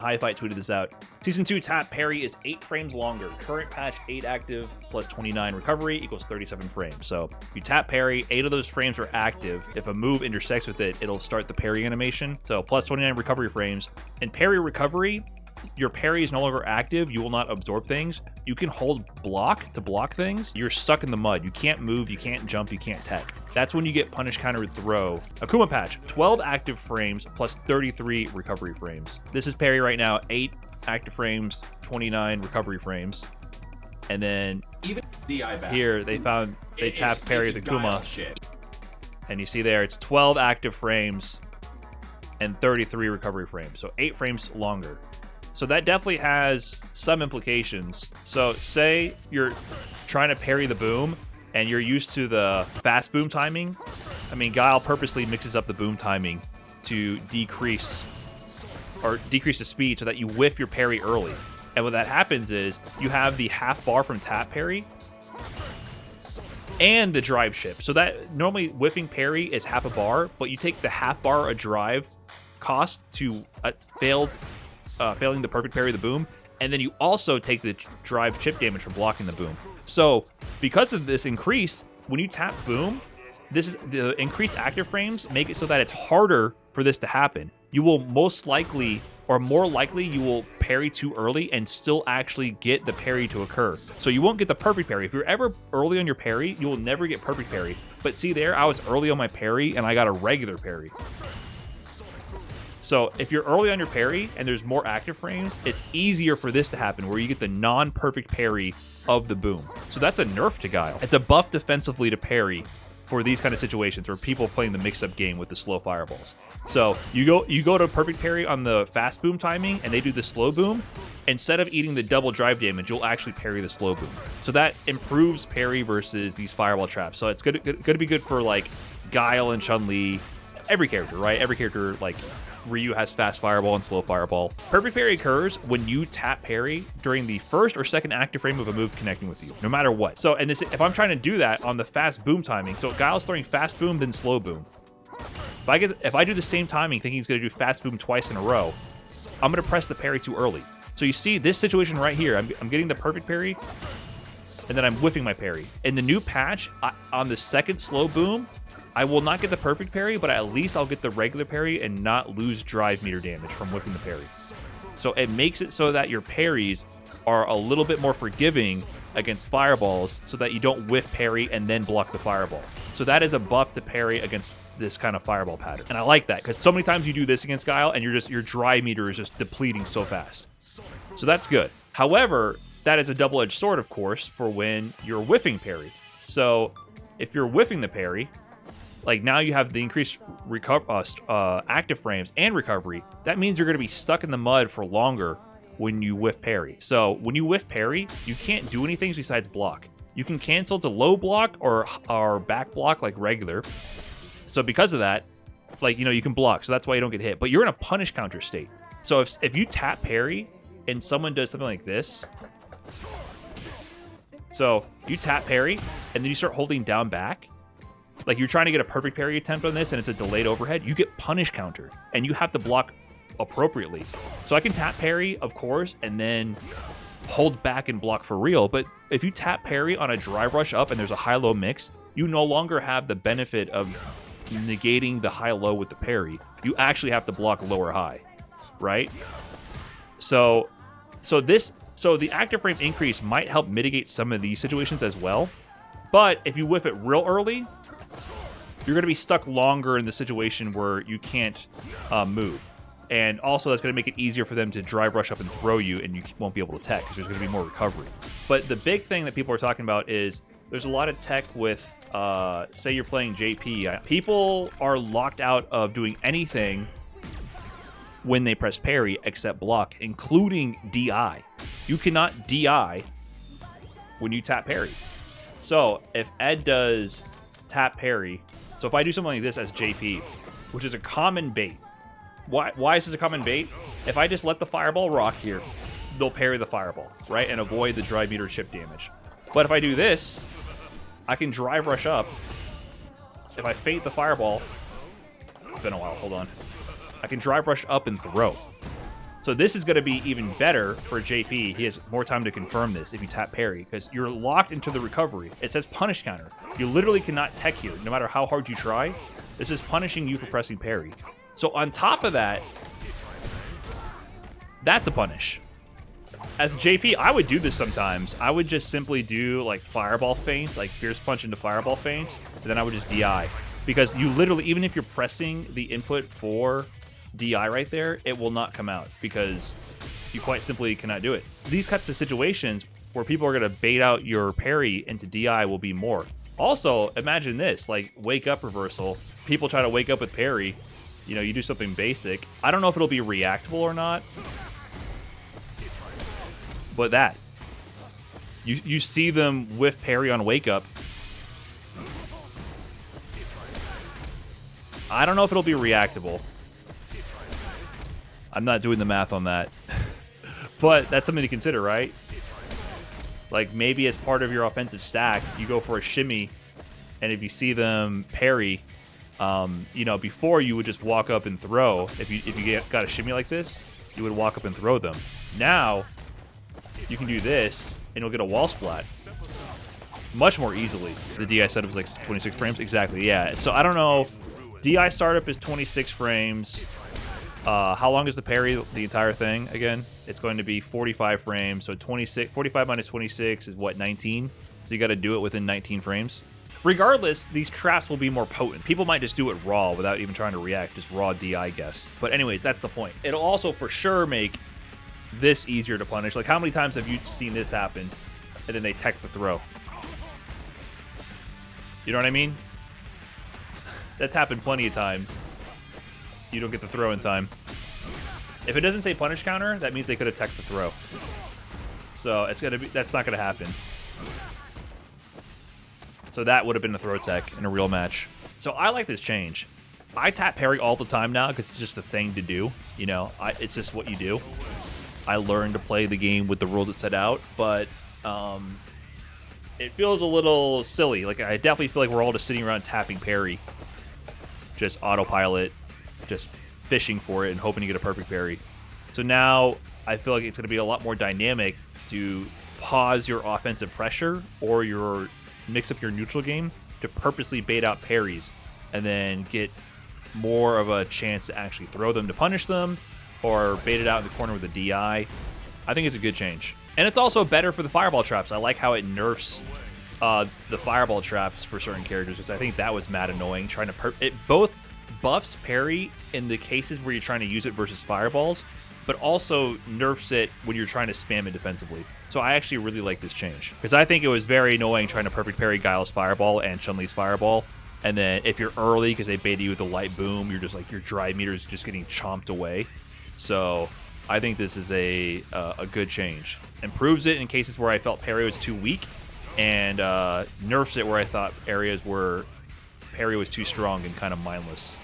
High Fight tweeted this out. Season 2 tap parry is 8 frames longer. Current patch 8 active plus 29 recovery equals 37 frames. So you tap parry, 8 of those frames are active. If a move intersects with it, it'll start the parry animation. So plus 29 recovery frames. And parry recovery, your parry is no longer active. You will not absorb things. You can hold block to block things. You're stuck in the mud. You can't move, you can't jump, you can't tech. That's when you get punish counter throw. Akuma patch, 12 active frames plus 33 recovery frames. This is parry right now, 8 active frames, 29 recovery frames. And then even DI back. Here they tapped parry with Akuma. And you see there, it's 12 active frames and 33 recovery frames. So 8 frames longer. So that definitely has some implications. So say you're trying to parry the boom and you're used to the fast boom timing. I mean, Guile purposely mixes up the boom timing to decrease the speed so that you whiff your parry early. And what that happens is you have the half bar from tap parry and the drive ship. So that normally whiffing parry is half a bar, but you take the half bar a drive cost to failing the perfect parry of the boom, and then you also take the drive chip damage from blocking the boom. So because of this increase, when you tap boom, the increased active frames make it so that it's harder for this to happen. You will most likely, or more likely, you will parry too early and still actually get the parry to occur. So you won't get the perfect parry. If you're ever early on your parry, you will never get perfect parry. But see there, I was early on my parry and I got a regular parry. So if you're early on your parry and there's more active frames, it's easier for this to happen where you get the non-perfect parry of the boom. So that's a nerf to Guile. It's a buff defensively to parry for these kind of situations where people playing the mix-up game with the slow fireballs. So you go to perfect parry on the fast boom timing and they do the slow boom. Instead of eating the double drive damage, you'll actually parry the slow boom. So that improves parry versus these fireball traps. So it's going to be good for like Guile and Chun-Li, every character, right? Every character, like Ryu has fast fireball and slow fireball. Perfect parry occurs when you tap parry during the first or second active frame of a move connecting with you, no matter what. So, and this, if I'm trying to do that on the fast boom timing, so Guile's throwing fast boom, then slow boom. If I do the same timing thinking he's going to do fast boom twice in a row, I'm going to press the parry too early. So you see this situation right here, I'm getting the perfect parry, and then I'm whiffing my parry. In the new patch, on the second slow boom, I will not get the perfect parry, but at least I'll get the regular parry and not lose drive meter damage from whipping the parry. So it makes it so that your parries are a little bit more forgiving against fireballs so that you don't whiff parry and then block the fireball. So that is a buff to parry against this kind of fireball pattern. And I like that because so many times you do this against Guile and your drive meter is just depleting so fast. So that's good. However, that is a double-edged sword, of course, for when you're whiffing parry. So if you're whiffing the parry, like now you have the increased active frames and recovery. That means you're going to be stuck in the mud for longer when you whiff parry. So when you whiff parry, you can't do anything besides block. You can cancel to low block or back block like regular. So because of that, like, you know, you can block. So that's why you don't get hit. But you're in a punish counter state. So if you tap parry and someone does something like this, so you tap parry and then you start holding down back, like you're trying to get a perfect parry attempt on this and it's a delayed overhead, you get punish counter and you have to block appropriately. So I can tap parry, of course, and then hold back and block for real. But if you tap parry on a drive rush up and there's a high-low mix, you no longer have the benefit of negating the high-low with the parry. You actually have to block lower high, right? So the active frame increase might help mitigate some of these situations as well. But if you whiff it real early, you're going to be stuck longer in the situation where you can't move. And also, that's going to make it easier for them to drive rush up and throw you, and you won't be able to tech because there's going to be more recovery. But the big thing that people are talking about is there's a lot of tech with, say you're playing JP. People are locked out of doing anything when they press parry except block, including DI. You cannot DI when you tap parry. So if Ed does tap parry, so if I do something like this as JP, which is a common bait. Why is this a common bait? If I just let the fireball rock here, they'll parry the fireball, right? And avoid the drive meter chip damage. But if I do this, I can drive rush up. If I fade the fireball, it's been a while, hold on. I can drive rush up and throw. So this is going to be even better for JP. He has more time to confirm this if you tap parry, because you're locked into the recovery. It says punish counter. You literally cannot tech here, no matter how hard you try. This is punishing you for pressing parry. So on top of that, that's a punish. As JP, I would do this sometimes. I would just simply do like fireball feints, like fierce punch into fireball feint, and then I would just DI. Because you literally, even if you're pressing the input for DI right there, it will not come out because you quite simply cannot do it. These types of situations where people are going to bait out your parry into DI will be more. Also, imagine this, like wake up reversal. People try to wake up with parry. You know, you do something basic. I don't know if it'll be reactable or not. But that. You see them whiff parry on wake up. I don't know if it'll be reactable. I'm not doing the math on that. But that's something to consider, right? Like maybe as part of your offensive stack, you go for a shimmy, and if you see them parry, you know, before you would just walk up and throw. If you got a shimmy like this, you would walk up and throw them. Now, you can do this, and you'll get a wall splat. Much more easily. The DI setup is like 26 frames. Exactly, yeah. So I don't know. DI startup is 26 frames. How long is the parry, the entire thing, again? It's going to be 45 frames, so 45 minus 26 is what, 19? So you got to do it within 19 frames. Regardless, these traps will be more potent. People might just do it raw without even trying to react, just raw DI guess. But anyways, that's the point. It'll also for sure make this easier to punish. Like, how many times have you seen this happen, and then they tech the throw? You know what I mean? That's happened plenty of times. You don't get the throw in time. If it doesn't say punish counter, that means they could have teched the throw. So it's gonna be, that's not gonna happen. So that would have been a throw tech in a real match. So I like this change. I tap parry all the time now because it's just a thing to do. You know, it's just what you do. I learned to play the game with the rules it set out, but it feels a little silly. Like, I definitely feel like we're all just sitting around tapping parry. Just autopilot, just fishing for it and hoping to get a perfect parry. So now I feel like it's going to be a lot more dynamic to pause your offensive pressure or mix up your neutral game to purposely bait out parries and then get more of a chance to actually throw them to punish them or bait it out in the corner with a DI. I think it's a good change. And it's also better for the fireball traps. I like how it nerfs the fireball traps for certain characters, because I think that was mad annoying. Trying to it both buffs parry in the cases where you're trying to use it versus fireballs, but also nerfs it when you're trying to spam it defensively. So I actually really like this change, because I think it was very annoying trying to perfect parry Guile's fireball and Chun-Li's fireball, and then if you're early because they baited you with a light boom, you're just like, your drive meter is just getting chomped away. So I think this is a good change. Improves it in cases where I felt parry was too weak, and nerfs it where I thought areas where parry was too strong and kind of mindless.